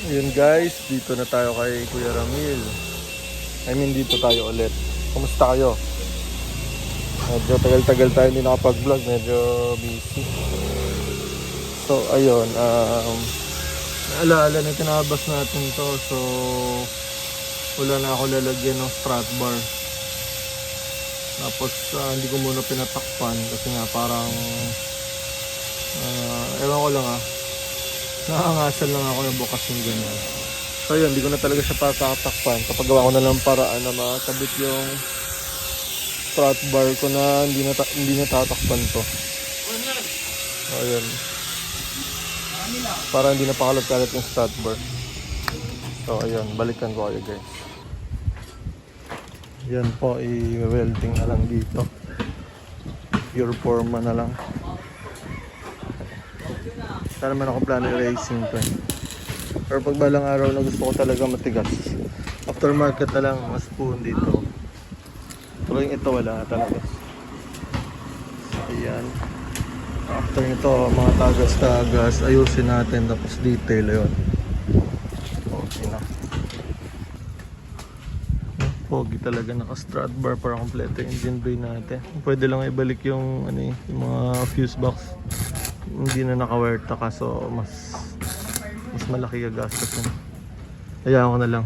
Yun guys, dito na tayo kay Kuya Ramil. Dito tayo ulit. Kumusta kayo? Medyo tagal-tagal tayo hindi nakapag-vlog, medyo busy. So ayun, alaala na tinabas natin to. So wala na ako lalagyan ng Strutbar. Tapos hindi ko muna pinatakpan kasi nga parang ewan ko lang nakaangasal lang ako na bukas yung ganyan. So yun, hindi ko na talaga siya patakpan. Kapag gawa ko na lang paraan na makakabit yung Strutbar ko na hindi na tatakpan to. So yun, para hindi na pakalat-kalat yung Strutbar. So ayun, balikan ko kayo guys. Yan po, i-welding na lang dito. Pure forma na lang. Sana naman ako plano i-racing to. Pero pag balang araw na gusto ko talaga matigas, aftermarket na lang, mas spoon dito. Pero yung ito wala talaga. Ayan. After nito, mga tagas-tagas, ayusin natin, tapos detail yun. Okay na. Pogi talaga, naka-Strutbar para kompleto yung engine bay natin. Pwede lang ibalik yung, yung mga fuse box. Hindi na naka-wire taka, so mas malaki yung gastos yun. Hayaan ko na lang.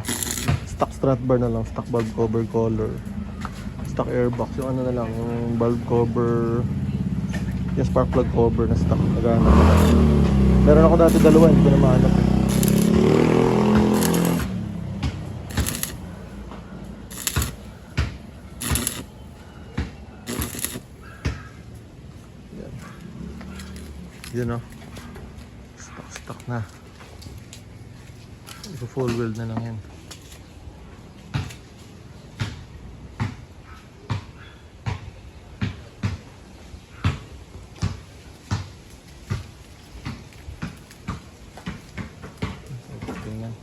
Stock Strutbar na lang, stock bulb cover color, stock airbox, yung na lang, yung bulb cover, yung spark plug cover na stock. Nagana ko na. Meron ako dati dalawa, hindi ko na mahanap eh. Yan o, stock na. Ito full weld na lang yan. Tingnan,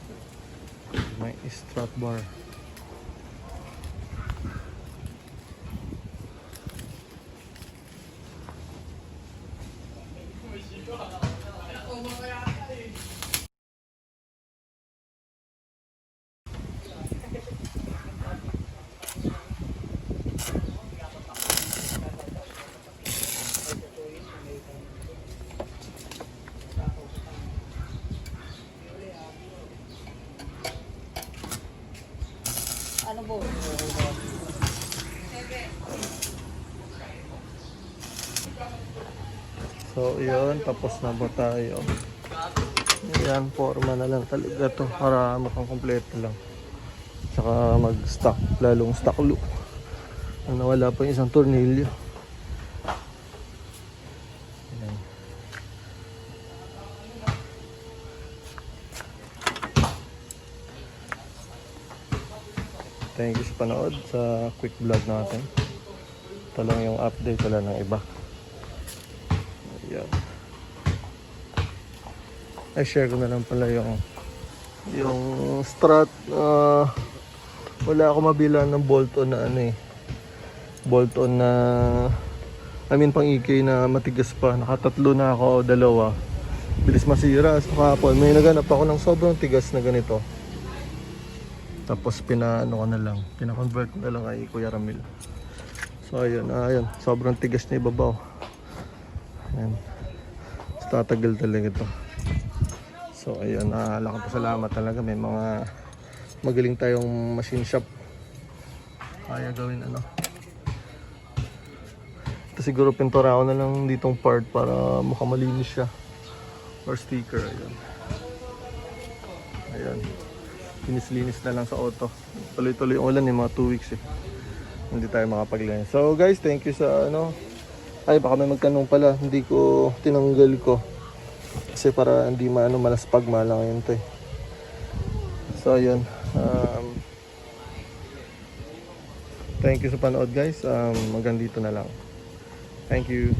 may Strutbar. Ano po? So yun, tapos na ba tayo? Ayan, forma na lang talaga to para mukhang kompleto lang. Tsaka mag-stock, lalong stock loop. Nawala pa yung isang tornilyo. Ayan. Thank you sa panood sa quick vlog natin. Ito lang yung update, wala ng iba. Ayan. Ay, share ko na lang pala yung strut. Wala ako mabilang ng bolt-on na bolt-on na pang EK na matigas pa. Nakatatlo na ako o dalawa. Bilis masira. So kahapon may naganap ako ng sobrang tigas na ganito. Tapos pina-convert ko na lang kay Kuya Ramil. So ayun, sobrang tigas na ibabaw. Ayan. So, tatagal talaga ito. So ayun, laking pasalamat talaga, may mga magaling tayong machine shop. Kaya gawin Ito siguro pintura ko na lang ditong part para mukhang malinis siya. Or sticker, ayun. Ayan. Linis-linis na lang sa auto. Tuloy-tuloy yung ulan mga 2 weeks eh. Hindi tayo makapaglinis. So guys, thank you sa Ay, baka may magtanong pala, hindi ko tinanggal ko. Kasi para hindi malaspag malang yun to eh. So ayun. Thank you sa panood guys. Hanggang dito na lang. Thank you.